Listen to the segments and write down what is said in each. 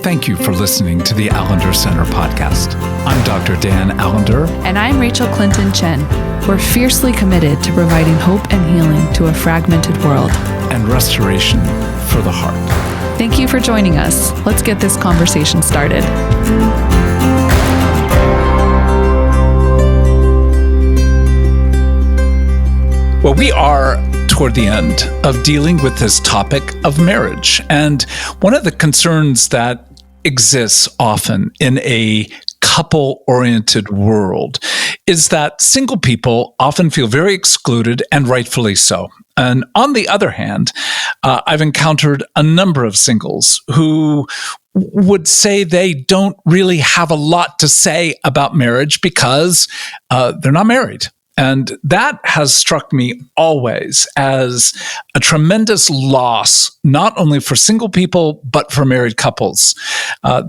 Thank you for listening to the Allender Center podcast. I'm Dr. Dan Allender. And I'm Rachel Clinton Chen. We're fiercely committed to providing hope and healing to a fragmented world. And restoration for the heart. Thank you for joining us. Let's get this conversation started. Well, we are toward the end of dealing with this topic of marriage. And one of the concerns that exists often in a couple-oriented world is that single people often feel very excluded, and rightfully so. And on the other hand, I've encountered a number of singles who would say they don't really have a lot to say about marriage because they're not married. And that has struck me always as a tremendous loss, not only for single people, but for married couples.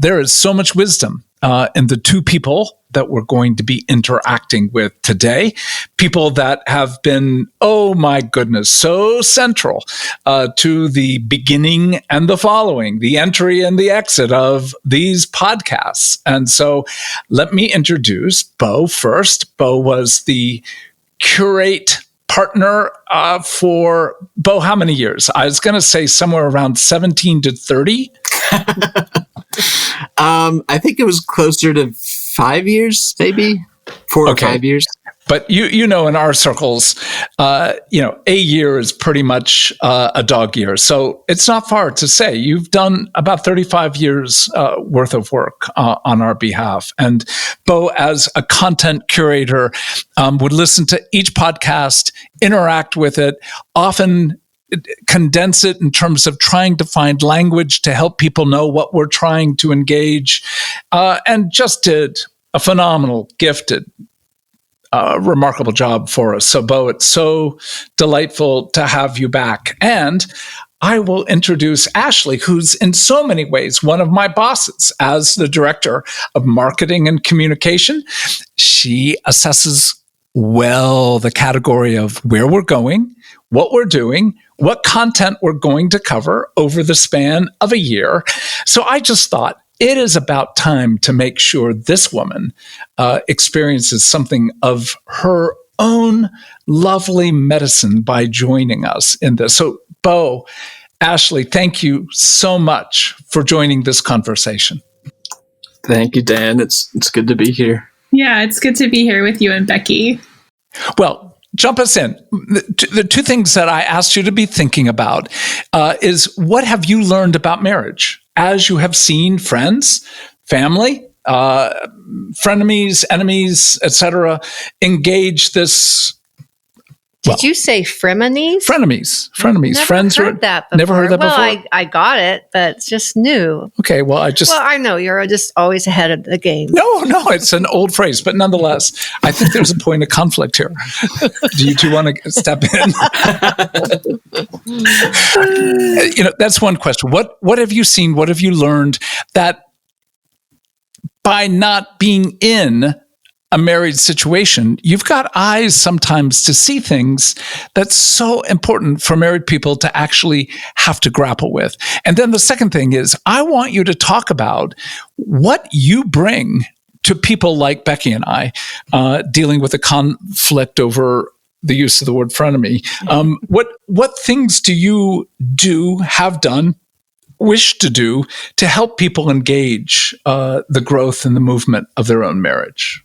There is so much wisdom in the two people that we're going to be interacting with today, people that have been, oh my goodness, so central to the beginning and the following, the entry and the exit of these podcasts. And so let me introduce Beau first. Beau was the curate partner for, Beau, how many years? I was going to say somewhere around 17 to 30. I think it was closer to 5 years, maybe 4 or 5 years. But you know, in our circles, a year is pretty much a dog year. So it's not far to say you've done about 35 years worth of work on our behalf. And Beau, as a content curator, would listen to each podcast, interact with it, often condense it in terms of trying to find language to help people know what we're trying to engage, and just did a phenomenal, gifted, remarkable job for us. So, Beau, it's so delightful to have you back. And I will introduce Ashley, who's in so many ways one of my bosses as the director of marketing and communication. She assesses well the category of where we're going, what we're doing, what content we're going to cover over the span of a year. So I just thought it is about time to make sure this woman experiences something of her own lovely medicine by joining us in this. So, Beau, Ashley, thank you so much for joining this conversation. Thank you, Dan. It's good to be here. Yeah, it's good to be here with you and Becky. Well, jump us in. The two things that I asked you to be thinking about is what have you learned about marriage as you have seen friends, family, frenemies, enemies, etc., engage this. Did you say frenemies? Frenemies. Never Friends. heard that before. Never heard that before? Well, I got it, but it's just new. Okay, well, I know you're just always ahead of the game. No, it's an old phrase, but nonetheless, I think there's a point of conflict here. Do you two want to step in? That's one question. What have you seen? What have you learned that by not being in a married situation, you've got eyes sometimes to see things that's so important for married people to actually have to grapple with. And then the second thing is, I want you to talk about what you bring to people like Becky and I, dealing with a conflict over the use of the word frenemy. What things do you have done, wish to do to help people engage the growth and the movement of their own marriage?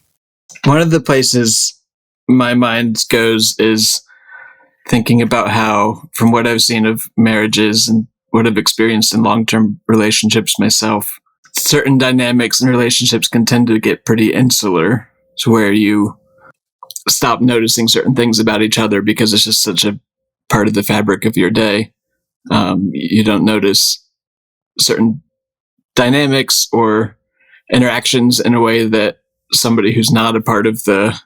One of the places my mind goes is thinking about how, from what I've seen of marriages and what I've experienced in long-term relationships myself, certain dynamics and relationships can tend to get pretty insular, to where you stop noticing certain things about each other because it's just such a part of the fabric of your day. You don't notice certain dynamics or interactions in a way that somebody who's not a part of the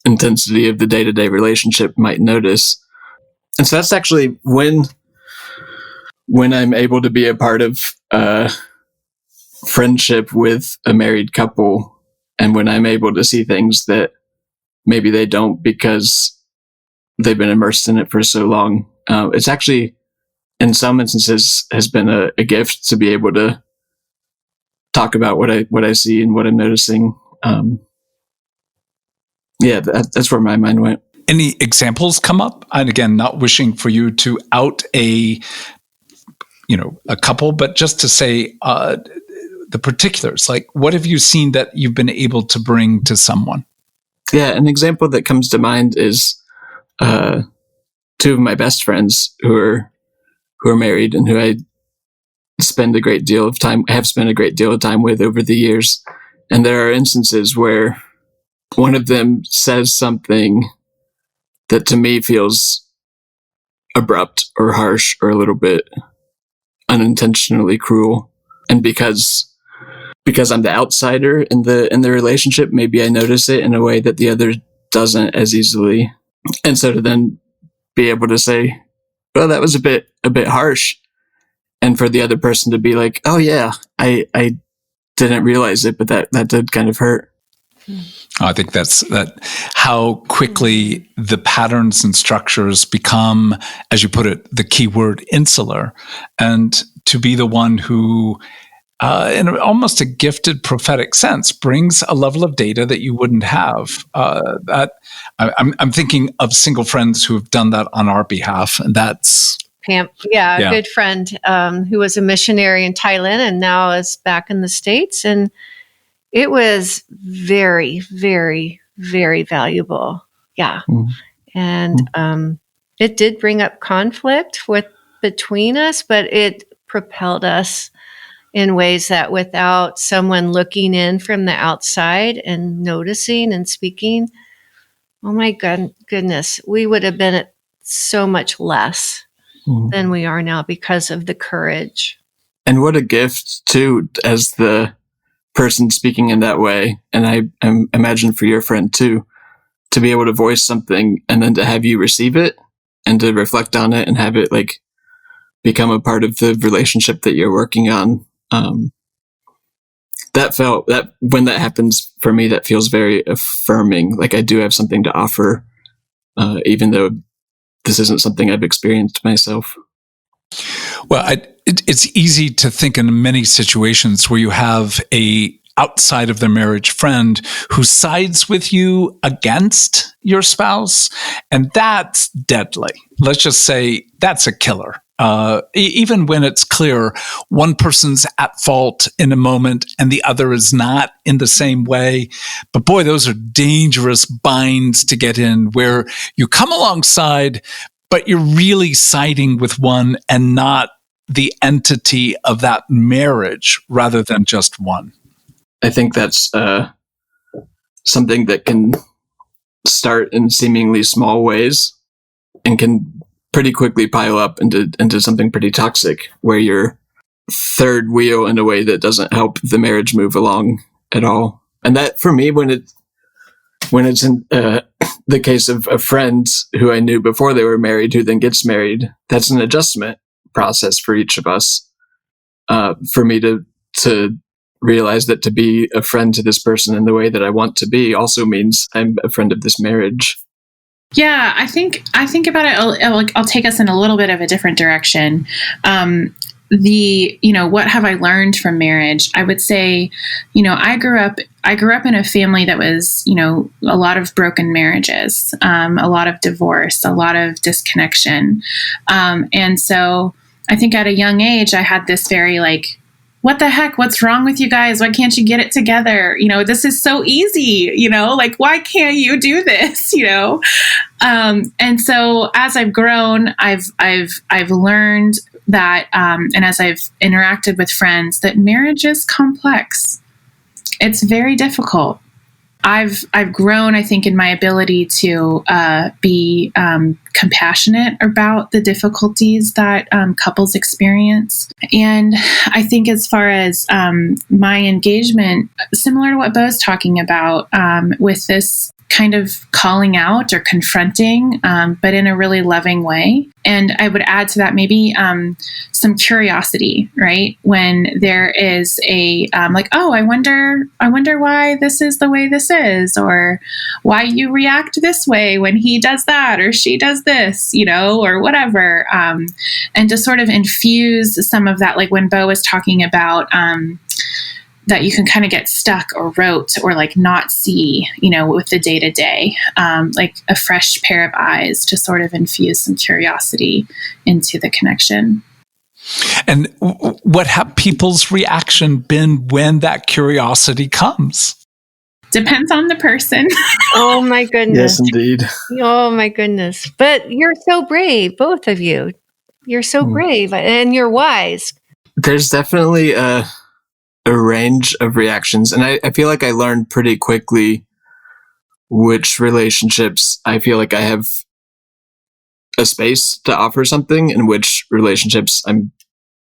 intensity of the day-to-day relationship might notice. And so that's actually when I'm able to be a part of a friendship with a married couple, and when I'm able to see things that maybe they don't because they've been immersed in it for so long. It's actually, in some instances, has been a gift to be able to talk about what I see and what I'm noticing. That's where my mind went. Any examples come up? And again, not wishing for you to out a couple, but just to say the particulars. Like, what have you seen that you've been able to bring to someone? Yeah, an example that comes to mind is two of my best friends who are married and who I have spent a great deal of time with over the years. And there are instances where one of them says something that to me feels abrupt or harsh or a little bit unintentionally cruel. And because I'm the outsider in the relationship, maybe I notice it in a way that the other doesn't as easily. And so to then be able to say, well, that was a bit harsh. And for the other person to be like, oh yeah, I didn't realize it, but that did kind of hurt. I think that's how quickly the patterns and structures become, as you put it, the key word insular, and to be the one who, in almost a gifted prophetic sense, brings a level of data that you wouldn't have. I'm thinking of single friends who have done that on our behalf, and that's Pam, a good friend who was a missionary in Thailand and now is back in the States. And it was very, very, very valuable. Yeah. And it did bring up conflict between us, but it propelled us in ways that without someone looking in from the outside and noticing and speaking, oh my goodness, we would have been at so much less than we are now because of the courage. And what a gift, too, as the person speaking in that way. And I imagine for your friend, too, to be able to voice something and then to have you receive it and to reflect on it and have it like become a part of the relationship that you're working on. That when that happens for me, that feels very affirming. Like I do have something to offer, even though this isn't something I've experienced myself. Well, it's easy to think in many situations where you have a outside of the marriage friend who sides with you against your spouse, and that's deadly. Let's just say that's a killer. Even when it's clear one person's at fault in a moment and the other is not in the same way. But boy, those are dangerous binds to get in where you come alongside, but you're really siding with one and not the entity of that marriage rather than just one. I think that's something that can start in seemingly small ways and can pretty quickly pile up into something pretty toxic, where you're third wheel in a way that doesn't help the marriage move along at all. And that, for me, when it's in the case of a friend who I knew before they were married, who then gets married, that's an adjustment process for each of us. For me to realize that to be a friend to this person in the way that I want to be also means I'm a friend of this marriage. Yeah, I think about it. I'll take us in a little bit of a different direction. What have I learned from marriage? I would say, I grew up in a family that was, a lot of broken marriages, a lot of divorce, a lot of disconnection. And so I think at a young age, I had this very what the heck? What's wrong with you guys? Why can't you get it together? This is so easy, why can't you do this? And so as I've grown, I've learned that, and as I've interacted with friends, that marriage is complex. It's very difficult. I've grown, I think, in my ability to be compassionate about the difficulties that couples experience. And I think as far as my engagement, similar to what Beau's talking about, with this kind of calling out or confronting, but in a really loving way. And I would add to that maybe some curiosity, right? When there is a I wonder why this is the way this is, or why you react this way when he does that or she does this, or whatever. And to sort of infuse some of that, like when Beau was talking about that you can kind of get stuck or rote or like not see, with the day to day, like a fresh pair of eyes to sort of infuse some curiosity into the connection. And what have people's reaction been when that curiosity comes? Depends on the person. Oh my goodness. Yes, indeed. Oh my goodness. But you're so brave, both of you. You're so brave and you're wise. There's definitely a range of reactions. And I feel like I learned pretty quickly which relationships I feel like I have a space to offer something and which relationships I'm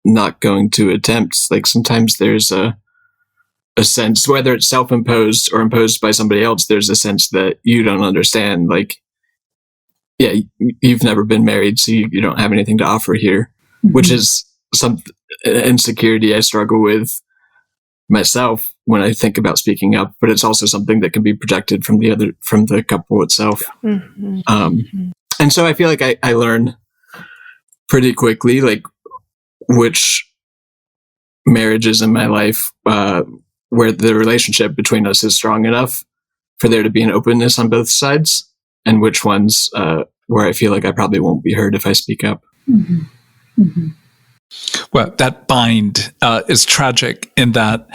not going to attempt. Like sometimes there's a sense, whether it's self-imposed or imposed by somebody else, there's a sense that you don't understand. Like, yeah, you've never been married, so you don't have anything to offer here, which is some insecurity I struggle with myself when I think about speaking up, but it's also something that can be projected from the couple itself. And so I feel like I learn pretty quickly, like which marriages in my life, where the relationship between us is strong enough for there to be an openness on both sides, and which ones where I feel like I probably won't be heard if I speak up. Well, that bind is tragic in that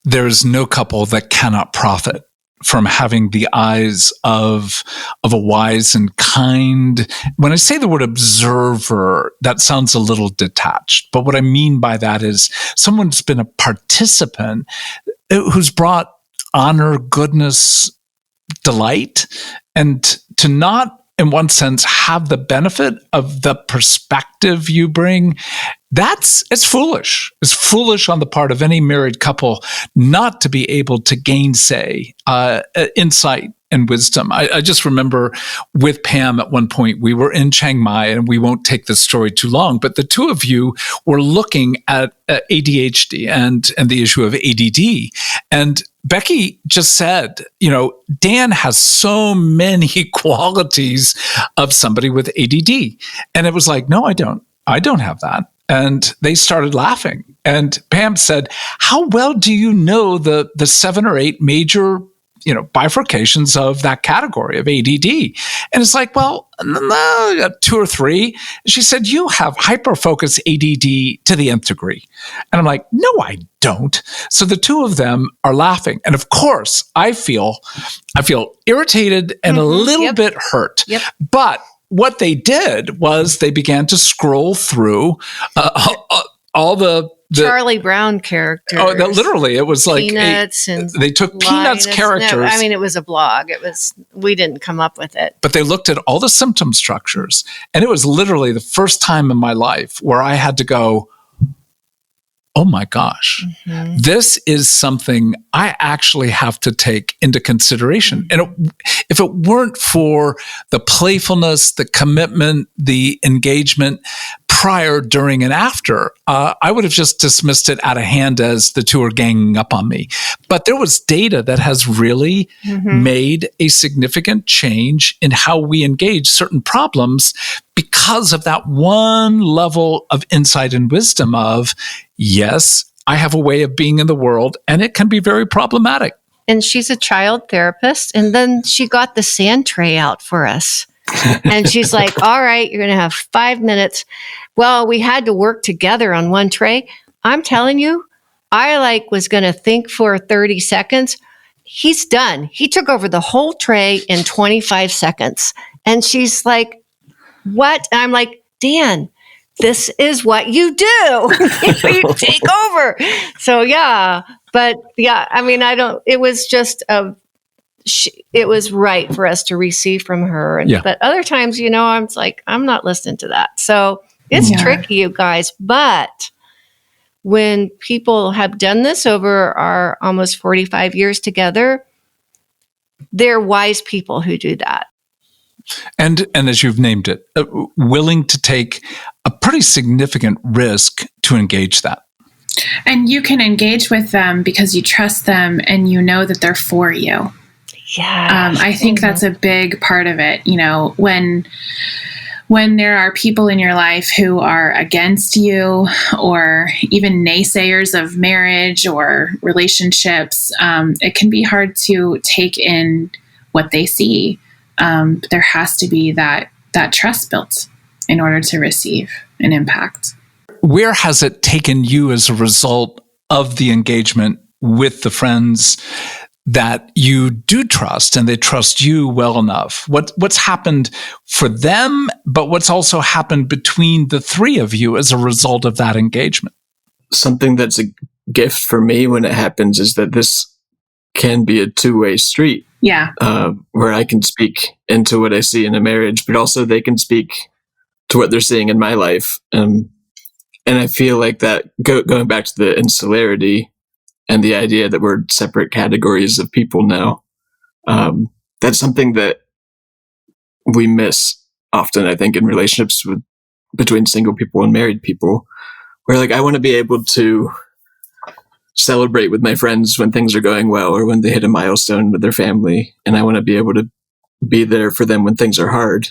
there is no couple that cannot profit from having the eyes of a wise and kind. When I say the word observer, that sounds a little detached. But what I mean by that is someone's been a participant who's brought honor, goodness, delight, and to not, in one sense, have the benefit of the perspective you bring. It's foolish. It's foolish on the part of any married couple not to be able to gainsay insight and wisdom. I just remember with Pam at one point, we were in Chiang Mai, and we won't take this story too long, but the two of you were looking at ADHD and the issue of ADD. And Becky just said, Dan has so many qualities of somebody with ADD. And it was like, no, I don't. I don't have that. And they started laughing. And Pam said, how well do you know the 7 or 8 major bifurcations of that category of ADD? And it's like, well, no, 2 or 3. She said, you have hyperfocus ADD to the nth degree. And I'm like, no, I don't. So the two of them are laughing. And of course, I feel irritated and a little bit hurt. But what they did was they began to scroll through all the Charlie Brown characters. Oh, literally, it was like Peanuts and they took Peanuts characters. No, I mean, it was a blog. We didn't come up with it. But they looked at all the symptom structures, and it was literally the first time in my life where I had to go, oh my gosh, this is something I actually have to take into consideration. And if it weren't for the playfulness, the commitment, the engagement prior, during, and after, I would have just dismissed it out of hand as the two are ganging up on me. But there was data that has really made a significant change in how we engage certain problems because of that one level of insight and wisdom of, yes, I have a way of being in the world, and it can be very problematic. And she's a child therapist, and then she got the sand tray out for us. And she's like, all right, you're going to have 5 minutes. Well, we had to work together on one tray. I'm telling you, I was going to think for 30 seconds. He's done. He took over the whole tray in 25 seconds. And she's like, what? And I'm like, Dan, this is what you do. You take over. So, yeah. But, yeah, I mean, it was just it was right for us to receive from her. But other times, I'm like, I'm not listening to that. So it's tricky, you guys. But when people have done this over our almost 45 years together, they're wise people who do that. And as you've named it, willing to take a pretty significant risk to engage that. And you can engage with them because you trust them and you know that they're for you. Yeah. I think that's a big part of it. When when there are people in your life who are against you or even naysayers of marriage or relationships, it can be hard to take in what they see. There has to be that trust built in order to receive an impact. Where has it taken you as a result of the engagement with the friends that you do trust and they trust you well enough? What's happened for them, but what's also happened between the three of you as a result of that engagement? Something that's a gift for me when it happens is that this can be a two-way street. Yeah. Where I can speak into what I see in a marriage, but also they can speak to what they're seeing in my life. And I feel like that going back to the insularity and the idea that we're separate categories of people now, that's something that we miss often, I think, in relationships between single people and married people, where like I want to be able to celebrate with my friends when things are going well or when they hit a milestone with their family, and I want to be able to be there for them when things are hard.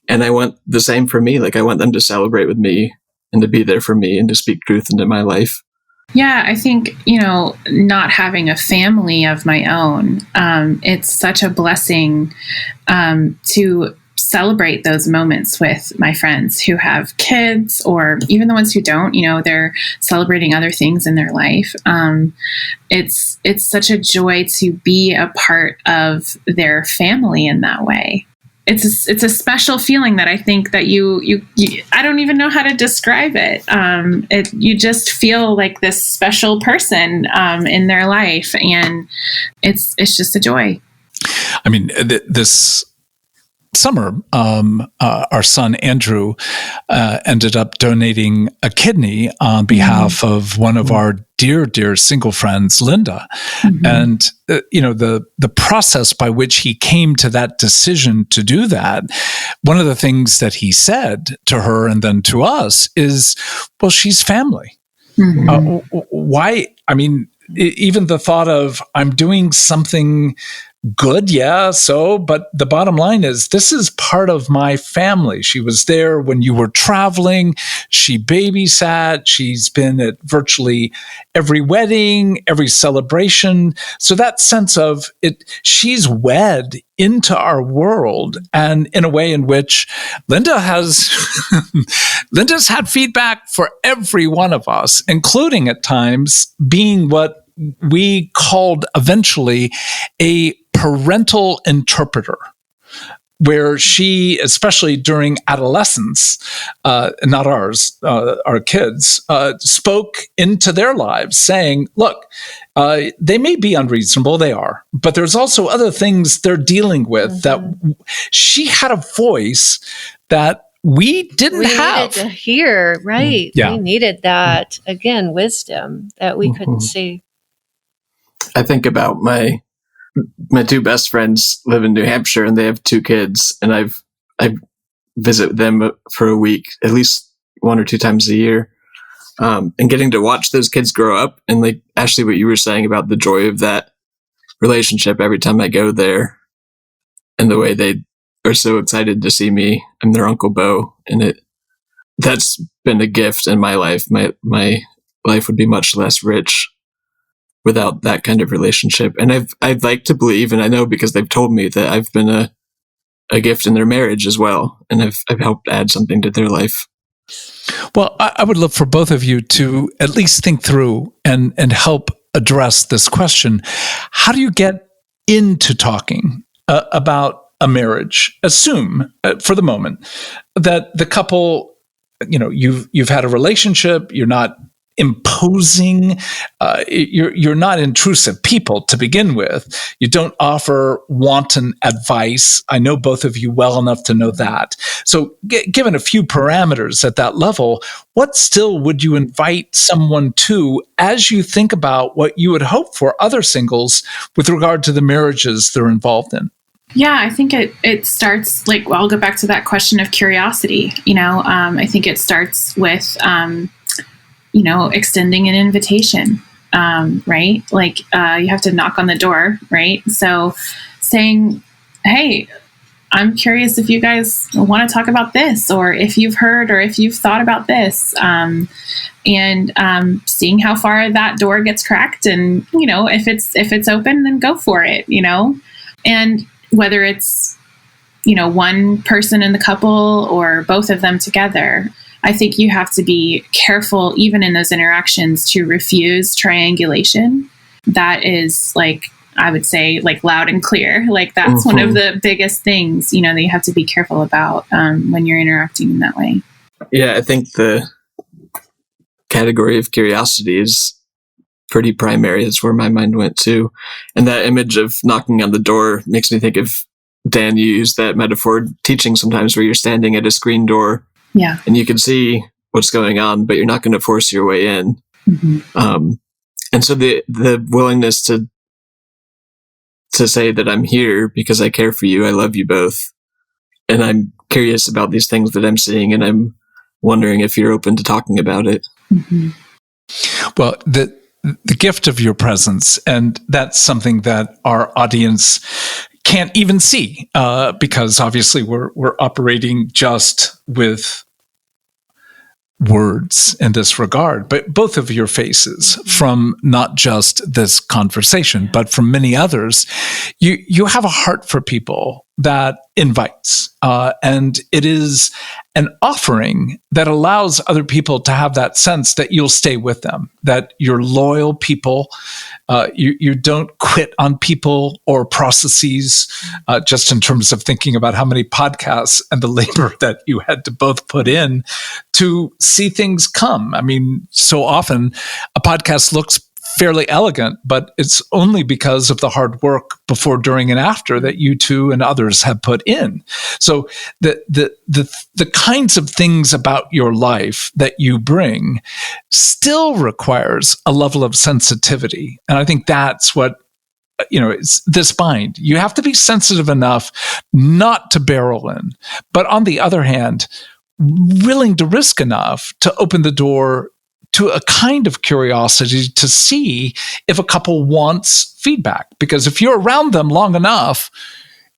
And I want the same for me. Like I want them to celebrate with me and to be there for me and to speak truth into my life. Yeah, I think, not having a family of my own, it's such a blessing to celebrate those moments with my friends who have kids, or even the ones who don't, they're celebrating other things in their life. It's such a joy to be a part of their family in that way. It's a special feeling that I think that you I don't even know how to describe it. You just feel like this special person in their life, and it's just a joy. I mean, this summer, our son Andrew ended up donating a kidney on behalf of one of our dear single friends, Linda. And the process by which he came to that decision to do that, one of the things that he said to her and then to us is, well, she's family. Why? I mean, even the thought of I'm doing something good, but the bottom line is this is part of my family. She was there when you were traveling. She babysat. She's been at virtually every wedding, every celebration. So that sense of it, she's wed into our world, and in a way in which Linda's had feedback for every one of us, including at times being what we called eventually a parental interpreter, where she, especially during adolescence, not ours, our kids, spoke into their lives saying, look, they may be unreasonable, they are, but there's also other things they're dealing with that she had a voice that we didn't have. Needed to hear, right? Yeah. We needed that, again, wisdom that we couldn't see. I think about my two best friends live in New Hampshire and they have 2 kids, and I visit them for a week, at least 1 or 2 times a year. And getting to watch those kids grow up, and like Ashley, what you were saying about the joy of that relationship every time I go there, and the way they are so excited to see me. I'm their Uncle Beau, and that's been a gift in my life. My life would be much less rich without that kind of relationship. And I'd like to believe, and I know because they've told me, that I've been a gift in their marriage as well, and I've helped add something to their life. Well, I would love for both of you to at least think through and help address this question. How do you get into talking about a marriage? Assume, for the moment, that the couple, you've had a relationship, you're not imposing, you're not intrusive people to begin with. You don't offer wanton advice. I know both of you well enough to know that. So given a few parameters at that level, what still would you invite someone to as you think about what you would hope for other singles with regard to the marriages they're involved in? Yeah, I think it starts, I'll go back to that question of curiosity. I think it starts with, extending an invitation, right? You have to knock on the door, right? So saying, hey, I'm curious if you guys want to talk about this, or if you've heard, or if you've thought about this, and seeing how far that door gets cracked, and if it's open, then go for it, and whether it's one person in the couple or both of them together. I think you have to be careful, even in those interactions, to refuse triangulation. That is, I would say, loud and clear. That's one of the biggest things, that you have to be careful about when you're interacting in that way. Yeah, I think the category of curiosity is pretty primary. That's where my mind went to. And that image of knocking on the door makes me think of, Dan, you use that metaphor teaching sometimes, where you're standing at a screen door. Yeah. And you can see what's going on, but you're not going to force your way in. Mm-hmm. And so the willingness to say that I'm here because I care for you, I love you both, and I'm curious about these things that I'm seeing, and I'm wondering if you're open to talking about it. Mm-hmm. Well, the gift of your presence, and that's something that our audience can't even see, because obviously we're operating just with words in this regard, but both of your faces, from not just this conversation, but from many others, you have a heart for people that invites, and it is an offering that allows other people to have that sense that you'll stay with them, that you're loyal people. You don't quit on people or processes, just in terms of thinking about how many podcasts and the labor that you had to both put in to see things come. I mean, so often a podcast looks fairly elegant, but it's only because of the hard work before, during, and after that you two and others have put in. So the kinds of things about your life that you bring still requires a level of sensitivity. And I think that's what, it's this bind. You have to be sensitive enough not to barrel in, but on the other hand, willing to risk enough to open the door to a kind of curiosity to see if a couple wants feedback. Because if you're around them long enough,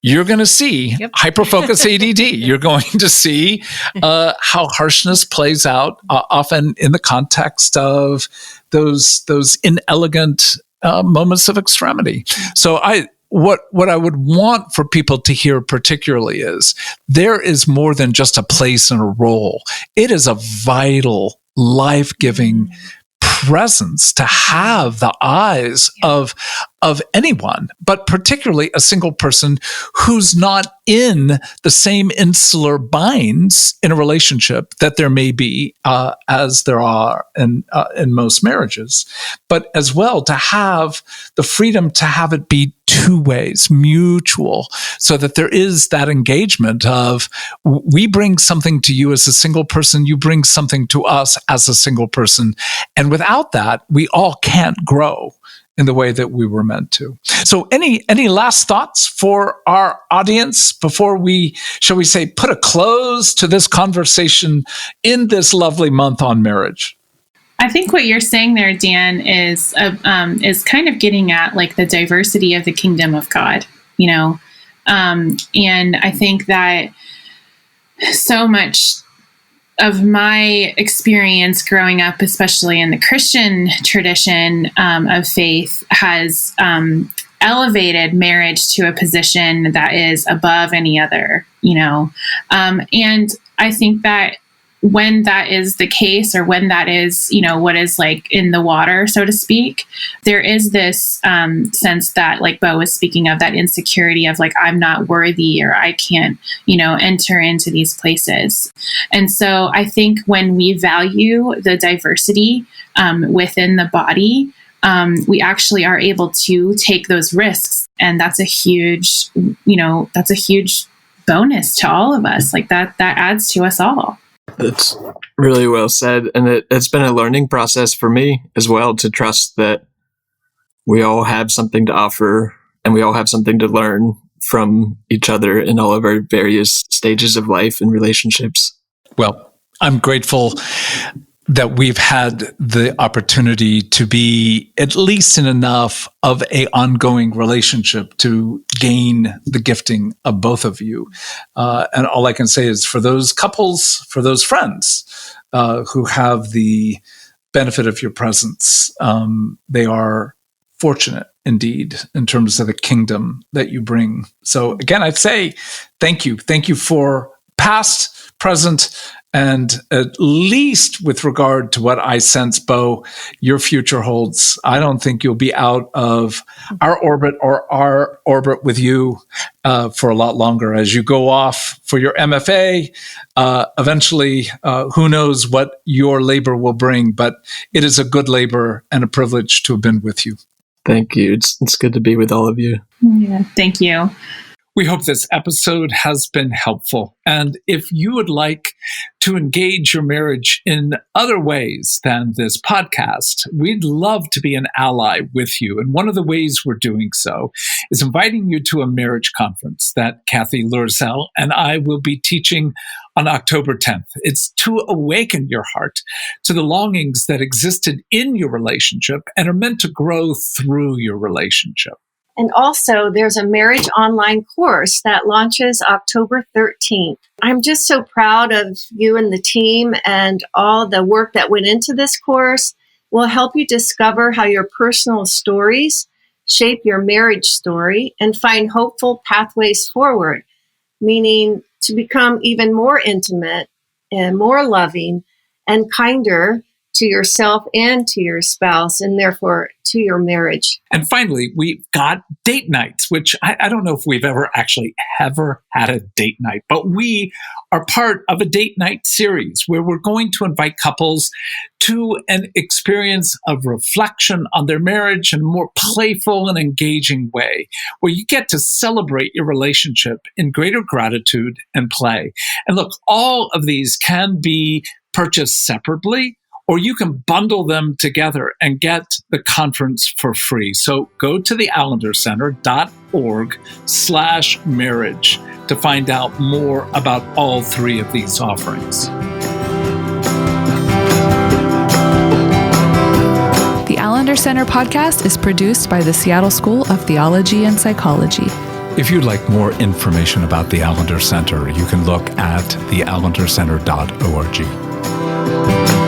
you're going to see hyperfocus ADD. You're going to see how harshness plays out, often in the context of those inelegant moments of extremity. So what I would want for people to hear particularly is there is more than just a place and a role. It is a vital, life-giving presence to have the eyes of anyone, but particularly a single person who's not in the same insular binds in a relationship that there may be, as there are in most marriages, but as well to have the freedom to have it be two ways, mutual, so that there is that engagement of, we bring something to you as a single person, you bring something to us as a single person. And without that, we all can't grow in the way that we were meant to. So any last thoughts for our audience before we, shall we say, put a close to this conversation in this lovely month on marriage? I think what you're saying there, Dan, is kind of getting at the diversity of the kingdom of God, and I think that so much of my experience growing up, especially in the Christian tradition of faith, has elevated marriage to a position that is above any other, and I think that when that is the case, or when that is, what is in the water, so to speak, there is this sense that, Beau was speaking of, that insecurity of I'm not worthy, or I can't, enter into these places. And so I think when we value the diversity within the body, we actually are able to take those risks. And that's a huge, bonus to all of us. That adds to us all. That's really well said. And it's been a learning process for me as well, to trust that we all have something to offer and we all have something to learn from each other in all of our various stages of life and relationships. Well, I'm grateful that we've had the opportunity to be at least in enough of a ongoing relationship to gain the gifting of both of you. And all I can say is for those couples, for those friends who have the benefit of your presence, they are fortunate indeed in terms of the kingdom that you bring. So again, I'd say thank you. Thank you for past, present, and at least with regard to what I sense, Beau, your future holds. I don't think you'll be out of our orbit or our orbit with you for a lot longer as you go off for your MFA. Eventually, who knows what your labor will bring, but it is a good labor and a privilege to have been with you. Thank you. It's good to be with all of you. Yeah, thank you. We hope this episode has been helpful. And if you would like to engage your marriage in other ways than this podcast, we'd love to be an ally with you. And one of the ways we're doing so is inviting you to a marriage conference that Kathy Lurzell and I will be teaching on October 10th. It's to awaken your heart to the longings that existed in your relationship and are meant to grow through your relationship. And also, there's a marriage online course that launches October 13th. I'm just so proud of you and the team and all the work that went into this course. Will help you discover how your personal stories shape your marriage story and find hopeful pathways forward, meaning to become even more intimate and more loving and kinder to yourself and to your spouse, and therefore to your marriage. And finally, we've got date nights, which I don't know if we've ever had a date night, but we are part of a date night series where we're going to invite couples to an experience of reflection on their marriage in a more playful and engaging way, where you get to celebrate your relationship in greater gratitude and play. And look, all of these can be purchased separately, or you can bundle them together and get the conference for free. So go to the AllenderCenter.org/marriage to find out more about all three of these offerings. The Allender Center podcast is produced by the Seattle School of Theology and Psychology. If you'd like more information about the Allender Center, you can look at theallendercenter.org.